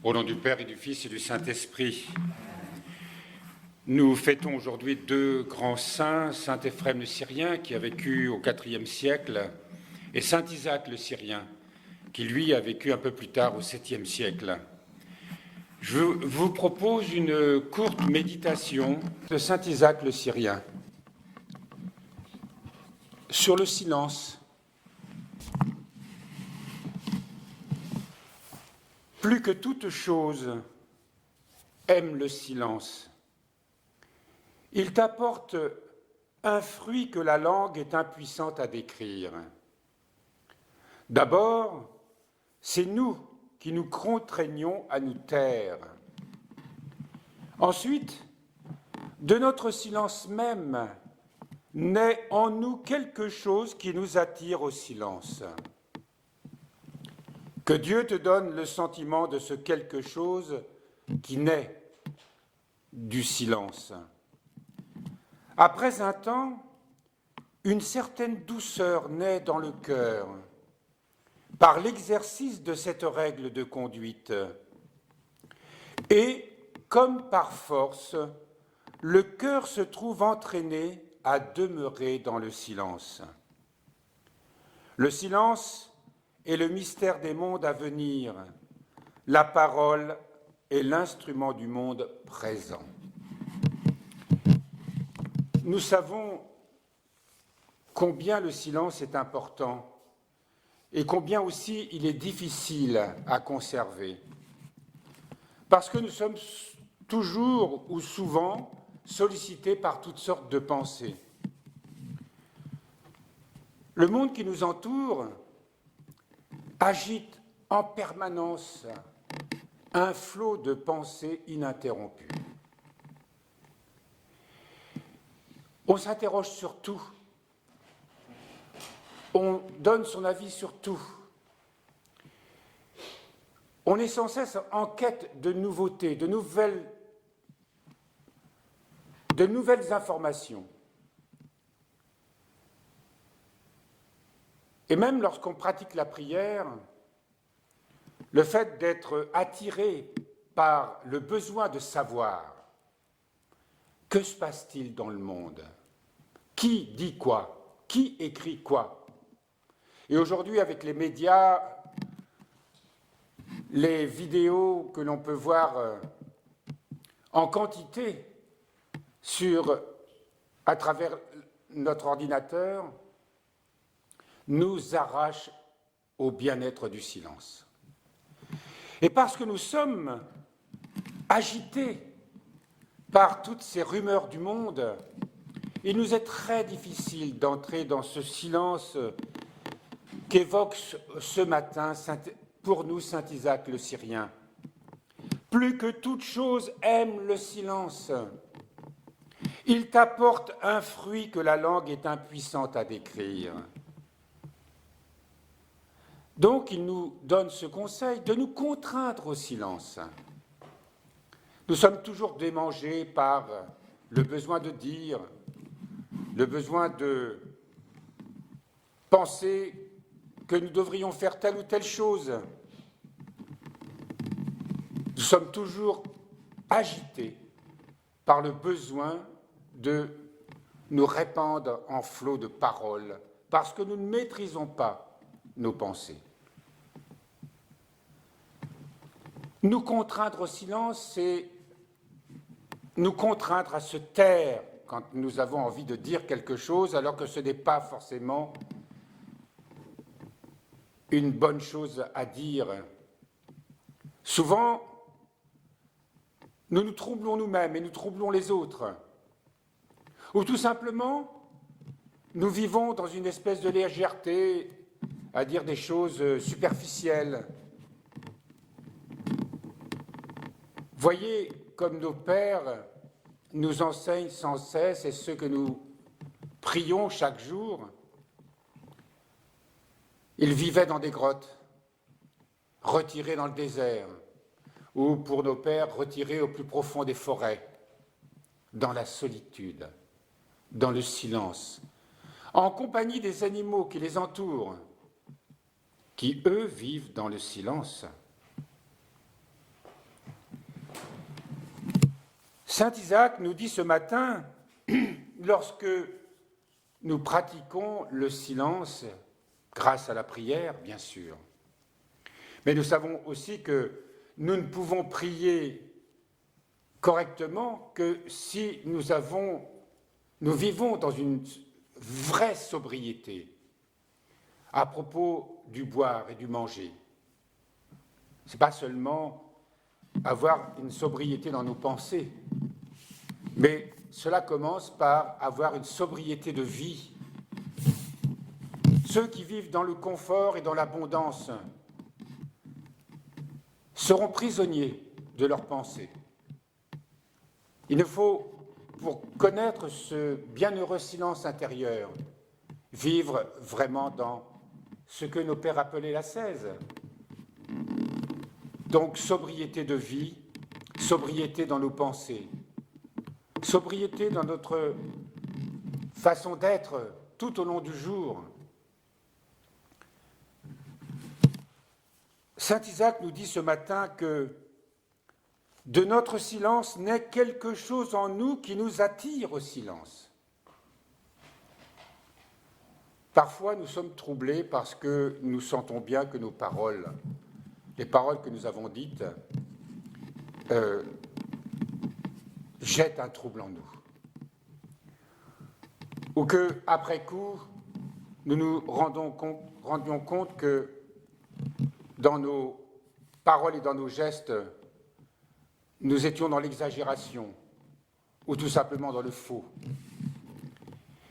Au nom du Père et du Fils et du Saint-Esprit, nous fêtons aujourd'hui deux grands saints, saint Éphrem le Syrien qui a vécu au IVe siècle et saint Isaac le Syrien qui lui a vécu un peu plus tard au VIIe siècle. Je vous propose une courte méditation de saint Isaac le Syrien sur le silence. Plus que toute chose, aime le silence. Il t'apporte un fruit que la langue est impuissante à décrire. D'abord, c'est nous qui nous contraignons à nous taire. Ensuite, de notre silence même, naît en nous quelque chose qui nous attire au silence. Que Dieu te donne le sentiment de ce quelque chose qui naît du silence. Après un temps, une certaine douceur naît dans le cœur par l'exercice de cette règle de conduite. Et, comme par force, le cœur se trouve entraîné à demeurer dans le silence. Le silence est le mystère des mondes à venir. La parole est l'instrument du monde présent. Nous savons combien le silence est important et combien aussi il est difficile à conserver. Parce que nous sommes toujours ou souvent sollicités par toutes sortes de pensées. Le monde qui nous entoure agite en permanence un flot de pensées ininterrompues. On s'interroge sur tout, on donne son avis sur tout. On est sans cesse en quête de nouveautés, de nouvelles informations. Et même lorsqu'on pratique la prière, le fait d'être attiré par le besoin de savoir, que se passe-t-il dans le monde? Qui dit quoi? Qui écrit quoi? Et aujourd'hui, avec les médias, les vidéos que l'on peut voir en quantité à travers notre ordinateur, nous arrachent au bien-être du silence. Et parce que nous sommes agités par toutes ces rumeurs du monde, il nous est très difficile d'entrer dans ce silence qu'évoque ce matin pour nous saint Isaac le Syrien. Plus que toute chose, aime le silence. Il t'apporte un fruit que la langue est impuissante à décrire. Donc il nous donne ce conseil de nous contraindre au silence. Nous sommes toujours démangés par le besoin de dire, le besoin de penser que nous devrions faire telle ou telle chose. Nous sommes toujours agités par le besoin de nous répandre en flots de paroles parce que nous ne maîtrisons pas nos pensées. Nous contraindre au silence, c'est nous contraindre à se taire quand nous avons envie de dire quelque chose, alors que ce n'est pas forcément une bonne chose à dire. Souvent, nous nous troublons nous-mêmes et nous troublons les autres. Ou tout simplement, nous vivons dans une espèce de légèreté à dire des choses superficielles. Voyez comme nos pères nous enseignent sans cesse et ce que nous prions chaque jour. Ils vivaient dans des grottes, retirés dans le désert, ou pour nos pères, retirés au plus profond des forêts, dans la solitude, dans le silence, en compagnie des animaux qui les entourent, qui eux vivent dans le silence. Saint Isaac nous dit ce matin, lorsque nous pratiquons le silence, grâce à la prière, bien sûr, mais nous savons aussi que nous ne pouvons prier correctement que si nous vivons dans une vraie sobriété à propos du boire et du manger. Ce n'est pas seulement avoir une sobriété dans nos pensées, mais cela commence par avoir une sobriété de vie. Ceux qui vivent dans le confort et dans l'abondance seront prisonniers de leurs pensées. Il faut, pour connaître ce bienheureux silence intérieur, vivre vraiment dans ce que nos pères appelaient l'ascèse. Donc, sobriété de vie, sobriété dans nos pensées, sobriété dans notre façon d'être tout au long du jour. Saint Isaac nous dit ce matin que de notre silence naît quelque chose en nous qui nous attire au silence. Parfois, nous sommes troublés parce que nous sentons bien que nos paroles, les paroles que nous avons dites, jettent un trouble en nous. Ou que, après coup, nous nous rendions compte que dans nos paroles et dans nos gestes, nous étions dans l'exagération ou tout simplement dans le faux.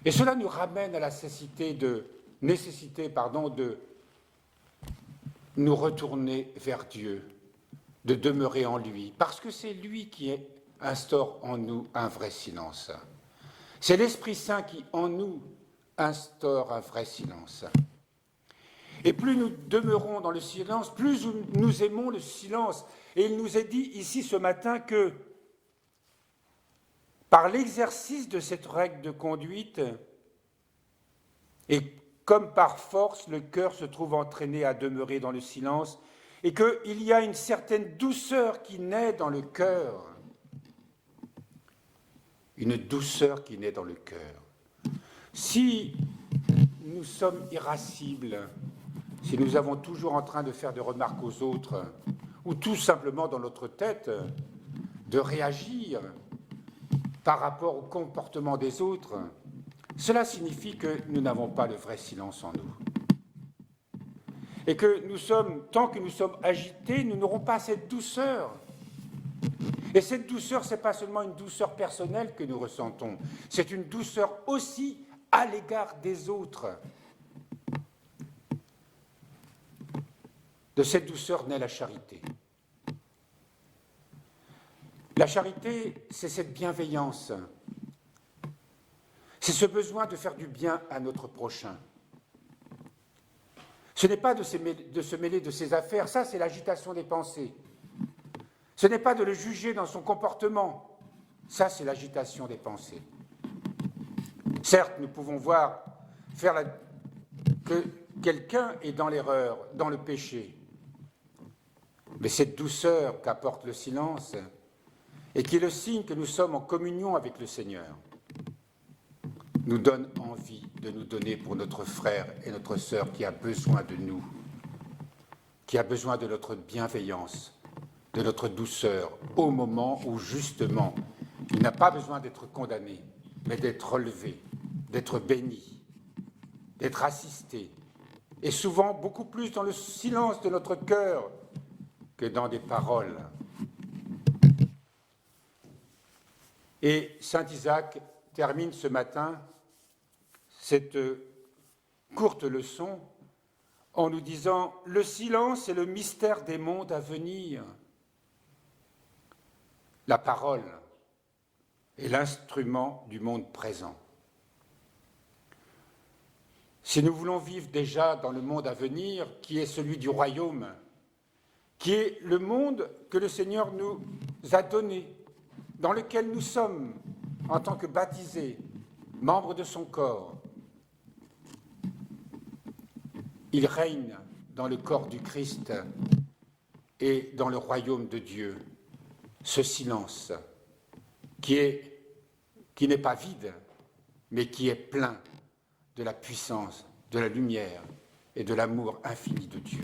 Et cela nous ramène à la nécessité de nous retourner vers Dieu, de demeurer en lui, parce que c'est lui qui instaure en nous un vrai silence. C'est l'Esprit Saint qui, en nous, instaure un vrai silence. Et plus nous demeurons dans le silence, plus nous aimons le silence. Et il nous est dit ici ce matin que par l'exercice de cette règle de conduite, et comme par force, le cœur se trouve entraîné à demeurer dans le silence, et qu'il y a une certaine douceur qui naît dans le cœur. Une douceur qui naît dans le cœur. Si nous sommes irascibles, si nous avons toujours en train de faire des remarques aux autres, ou tout simplement dans notre tête, de réagir par rapport au comportement des autres, cela signifie que nous n'avons pas le vrai silence en nous. Et que tant que nous sommes agités, nous n'aurons pas cette douceur. Et cette douceur, ce n'est pas seulement une douceur personnelle que nous ressentons, c'est une douceur aussi à l'égard des autres. De cette douceur naît la charité. La charité, c'est cette bienveillance. C'est ce besoin de faire du bien à notre prochain. Ce n'est pas de se mêler de ses affaires, ça c'est l'agitation des pensées. Ce n'est pas de le juger dans son comportement, ça c'est l'agitation des pensées. Certes, nous pouvons voir que quelqu'un est dans l'erreur, dans le péché. Mais cette douceur qu'apporte le silence, et qui est le signe que nous sommes en communion avec le Seigneur, nous donne envie de nous donner pour notre frère et notre sœur qui a besoin de nous, qui a besoin de notre bienveillance, de notre douceur, au moment où justement il n'a pas besoin d'être condamné, mais d'être relevé, d'être béni, d'être assisté, et souvent beaucoup plus dans le silence de notre cœur que dans des paroles. Et saint Isaac termine ce matin cette courte leçon en nous disant « Le silence est le mystère des mondes à venir. La parole est l'instrument du monde présent. » Si nous voulons vivre déjà dans le monde à venir, qui est celui du royaume, qui est le monde que le Seigneur nous a donné, dans lequel nous sommes, en tant que baptisés, membres de son corps, il règne dans le corps du Christ et dans le royaume de Dieu. Ce silence qui n'est pas vide, mais qui est plein de la puissance, de la lumière et de l'amour infini de Dieu.